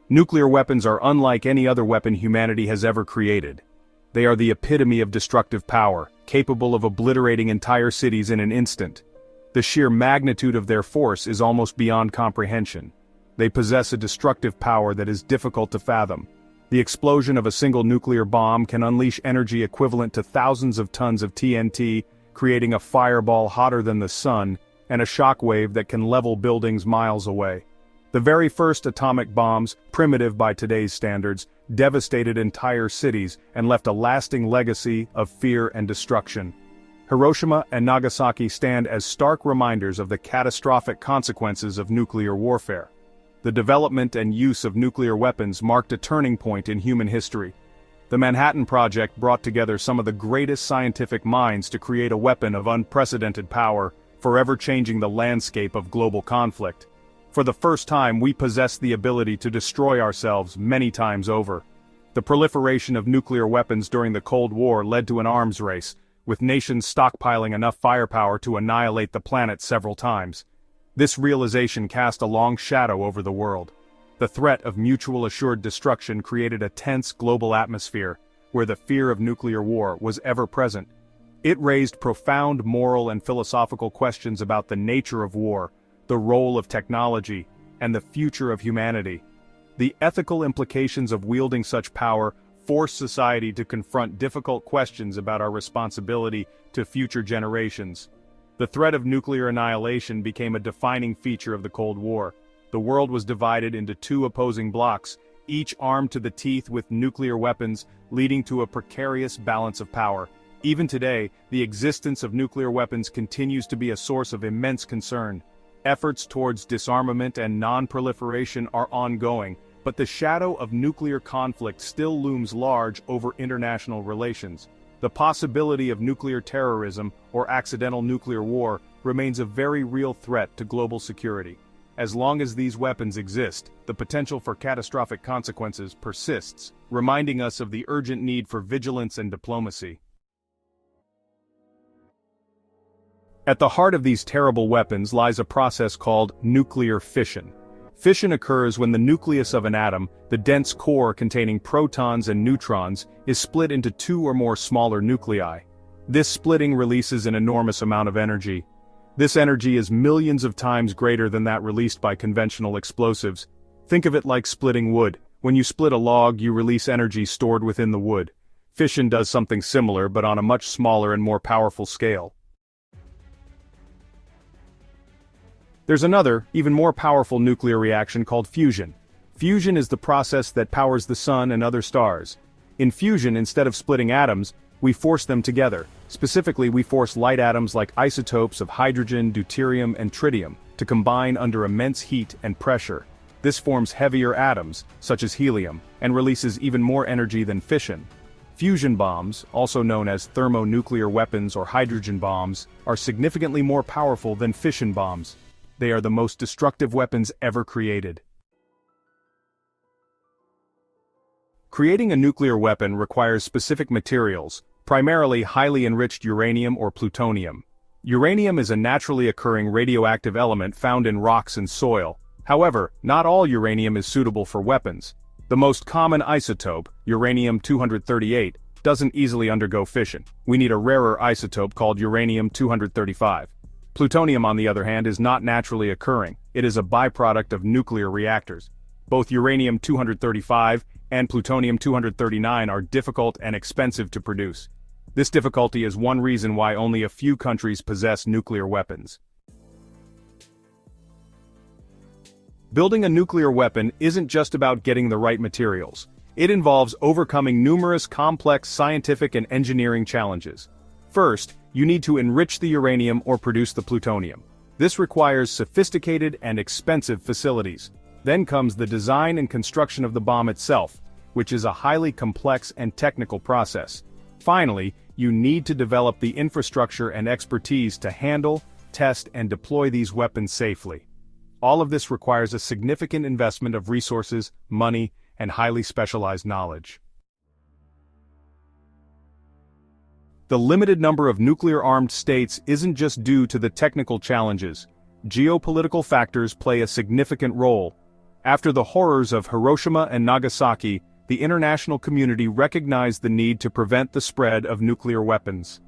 Nuclear weapons are unlike any other weapon humanity has ever created. They are the epitome of destructive power, capable of obliterating entire cities in an instant. The sheer magnitude of their force is almost beyond comprehension. They possess a destructive power that is difficult to fathom. The explosion of a single nuclear bomb can unleash energy equivalent to thousands of tons of TNT, creating a fireball hotter than the sun, and a shockwave that can level buildings miles away. The very first atomic bombs, primitive by today's standards, devastated entire cities and left a lasting legacy of fear and destruction. Hiroshima and Nagasaki stand as stark reminders of the catastrophic consequences of nuclear warfare. The development and use of nuclear weapons marked a turning point in human history. The Manhattan Project brought together some of the greatest scientific minds to create a weapon of unprecedented power, forever changing the landscape of global conflict. For the first time, we possess the ability to destroy ourselves many times over. The proliferation of nuclear weapons during the Cold War led to an arms race, with nations stockpiling enough firepower to annihilate the planet several times. This realization cast a long shadow over the world. The threat of mutual assured destruction created a tense global atmosphere, where the fear of nuclear war was ever present. It raised profound moral and philosophical questions about the nature of war, the role of technology, and the future of humanity. The ethical implications of wielding such power forced society to confront difficult questions about our responsibility to future generations. The threat of nuclear annihilation became a defining feature of the Cold War. The world was divided into two opposing blocs, each armed to the teeth with nuclear weapons, leading to a precarious balance of power. Even today, the existence of nuclear weapons continues to be a source of immense concern. Efforts towards disarmament and non-proliferation are ongoing, but the shadow of nuclear conflict still looms large over international relations. The possibility of nuclear terrorism or accidental nuclear war remains a very real threat to global security. As long as these weapons exist, the potential for catastrophic consequences persists, reminding us of the urgent need for vigilance and diplomacy. At the heart of these terrible weapons lies a process called nuclear fission. Fission occurs when the nucleus of an atom, the dense core containing protons and neutrons, is split into two or more smaller nuclei. This splitting releases an enormous amount of energy. This energy is millions of times greater than that released by conventional explosives. Think of it like splitting wood. When you split a log, you release energy stored within the wood. Fission does something similar, but on a much smaller and more powerful scale. There's another, even more powerful nuclear reaction called fusion. Fusion is the process that powers the sun and other stars. In fusion, instead of splitting atoms, we force them together. Specifically, we force light atoms like isotopes of hydrogen, deuterium, and tritium to combine under immense heat and pressure. This forms heavier atoms, such as helium, and releases even more energy than fission. Fusion bombs, also known as thermonuclear weapons or hydrogen bombs, are significantly more powerful than fission bombs. They are the most destructive weapons ever created. Creating a nuclear weapon requires specific materials, primarily highly enriched uranium or plutonium. Uranium is a naturally occurring radioactive element found in rocks and soil. However, not all uranium is suitable for weapons. The most common isotope, uranium-238, doesn't easily undergo fission. We need a rarer isotope called uranium-235. Plutonium, on the other hand, is not naturally occurring. It is a byproduct of nuclear reactors. Both uranium-235 and plutonium-239 are difficult and expensive to produce. This difficulty is one reason why only a few countries possess nuclear weapons. Building a nuclear weapon isn't just about getting the right materials. It involves overcoming numerous complex scientific and engineering challenges. First, you need to enrich the uranium or produce the plutonium. This requires sophisticated and expensive facilities. Then comes the design and construction of the bomb itself, which is a highly complex and technical process. Finally, you need to develop the infrastructure and expertise to handle, test, and deploy these weapons safely. All of this requires a significant investment of resources, money, and highly specialized knowledge. The limited number of nuclear-armed states isn't just due to the technical challenges. Geopolitical factors play a significant role. After the horrors of Hiroshima and Nagasaki, the international community recognized the need to prevent the spread of nuclear weapons.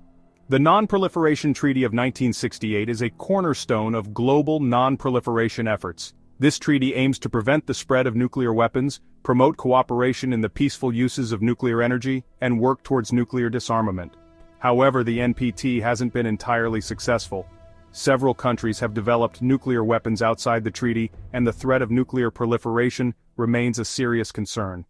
The Non-Proliferation Treaty of 1968 is a cornerstone of global non-proliferation efforts. This treaty aims to prevent the spread of nuclear weapons, promote cooperation in the peaceful uses of nuclear energy, and work towards nuclear disarmament. However, the NPT hasn't been entirely successful. Several countries have developed nuclear weapons outside the treaty, and the threat of nuclear proliferation remains a serious concern.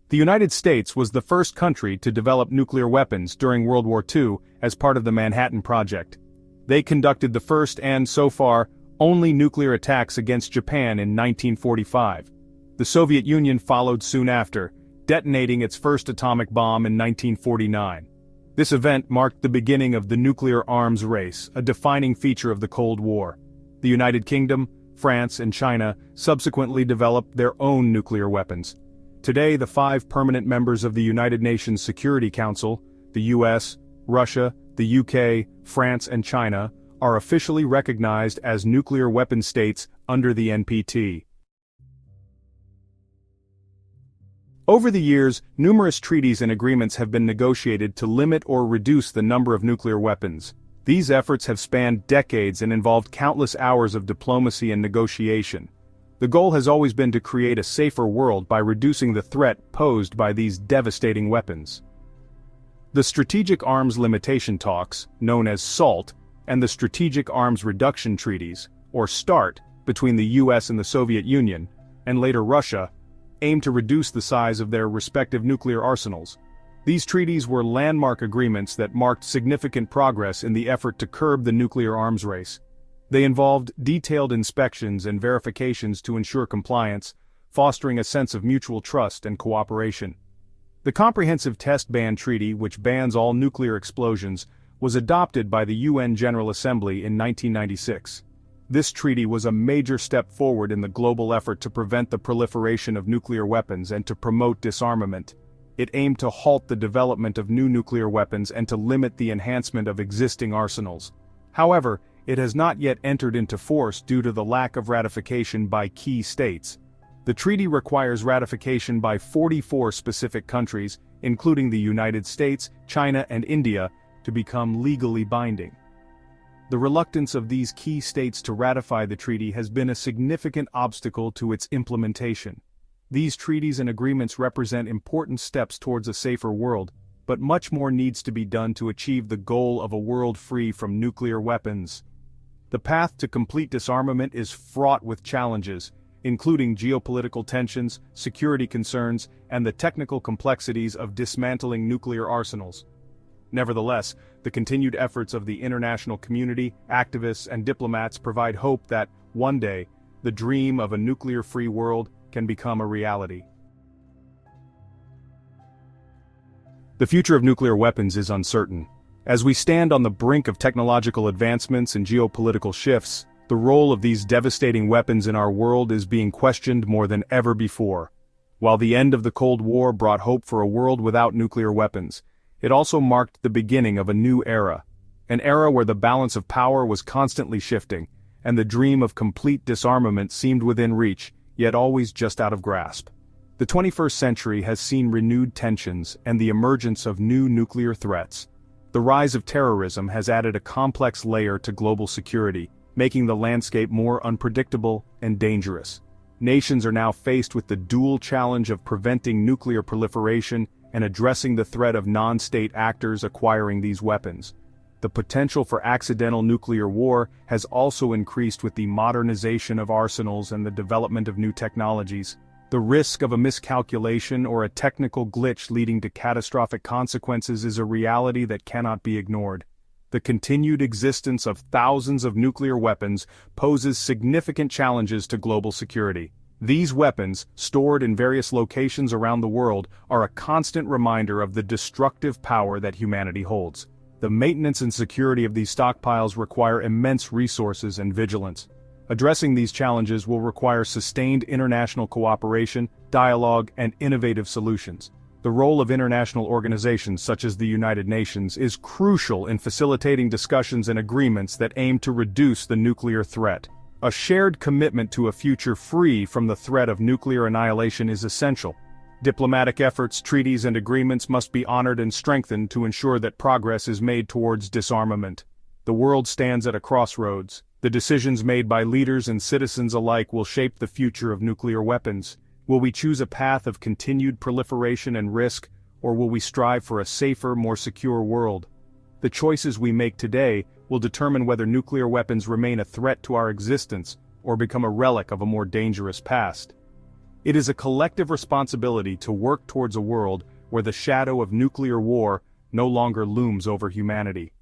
The United States was the first country to develop nuclear weapons during World War II as part of the Manhattan Project. They conducted the first and, so far, only nuclear attacks against Japan in 1945. The Soviet Union followed soon after, detonating its first atomic bomb in 1949. This event marked the beginning of the nuclear arms race, a defining feature of the Cold War. The United Kingdom, France, and China subsequently developed their own nuclear weapons. Today, the 5 permanent members of the United Nations Security Council, the US, Russia, the UK, France, and China, are officially recognized as nuclear weapon states under the NPT. Over the years, numerous treaties and agreements have been negotiated to limit or reduce the number of nuclear weapons. These efforts have spanned decades and involved countless hours of diplomacy and negotiation. The goal has always been to create a safer world by reducing the threat posed by these devastating weapons. The Strategic Arms Limitation Talks, known as SALT, and the Strategic Arms Reduction Treaties, or START, between the US and the Soviet Union, and later Russia, aim to reduce the size of their respective nuclear arsenals. These treaties were landmark agreements that marked significant progress in the effort to curb the nuclear arms race. They involved detailed inspections and verifications to ensure compliance, fostering a sense of mutual trust and cooperation. The Comprehensive Test Ban Treaty, which bans all nuclear explosions, was adopted by the UN General Assembly in 1996. This treaty was a major step forward in the global effort to prevent the proliferation of nuclear weapons and to promote disarmament. It aimed to halt the development of new nuclear weapons and to limit the enhancement of existing arsenals. However, it has not yet entered into force due to the lack of ratification by key states. The treaty requires ratification by 44 specific countries, including the United States, China, and India, to become legally binding. The reluctance of these key states to ratify the treaty has been a significant obstacle to its implementation. These treaties and agreements represent important steps towards a safer world, but much more needs to be done to achieve the goal of a world free from nuclear weapons. The path to complete disarmament is fraught with challenges, including geopolitical tensions, security concerns, and the technical complexities of dismantling nuclear arsenals. Nevertheless, the continued efforts of the international community, activists, and diplomats provide hope that, one day, the dream of a nuclear-free world can become a reality. The future of nuclear weapons is uncertain. As we stand on the brink of technological advancements and geopolitical shifts, the role of these devastating weapons in our world is being questioned more than ever before. While the end of the Cold War brought hope for a world without nuclear weapons, it also marked the beginning of a new era. An era where the balance of power was constantly shifting, and the dream of complete disarmament seemed within reach, yet always just out of grasp. The 21st century has seen renewed tensions and the emergence of new nuclear threats. The rise of terrorism has added a complex layer to global security, making the landscape more unpredictable and dangerous. Nations are now faced with the dual challenge of preventing nuclear proliferation and addressing the threat of non-state actors acquiring these weapons. The potential for accidental nuclear war has also increased with the modernization of arsenals and the development of new technologies. The risk of a miscalculation or a technical glitch leading to catastrophic consequences is a reality that cannot be ignored. The continued existence of thousands of nuclear weapons poses significant challenges to global security. These weapons, stored in various locations around the world, are a constant reminder of the destructive power that humanity holds. The maintenance and security of these stockpiles require immense resources and vigilance. Addressing these challenges will require sustained international cooperation, dialogue, and innovative solutions. The role of international organizations such as the United Nations is crucial in facilitating discussions and agreements that aim to reduce the nuclear threat. A shared commitment to a future free from the threat of nuclear annihilation is essential. Diplomatic efforts, treaties and agreements must be honored and strengthened to ensure that progress is made towards disarmament. The world stands at a crossroads. The decisions made by leaders and citizens alike will shape the future of nuclear weapons. Will we choose a path of continued proliferation and risk, or will we strive for a safer, more secure world? The choices we make today will determine whether nuclear weapons remain a threat to our existence or become a relic of a more dangerous past. It is a collective responsibility to work towards a world where the shadow of nuclear war no longer looms over humanity.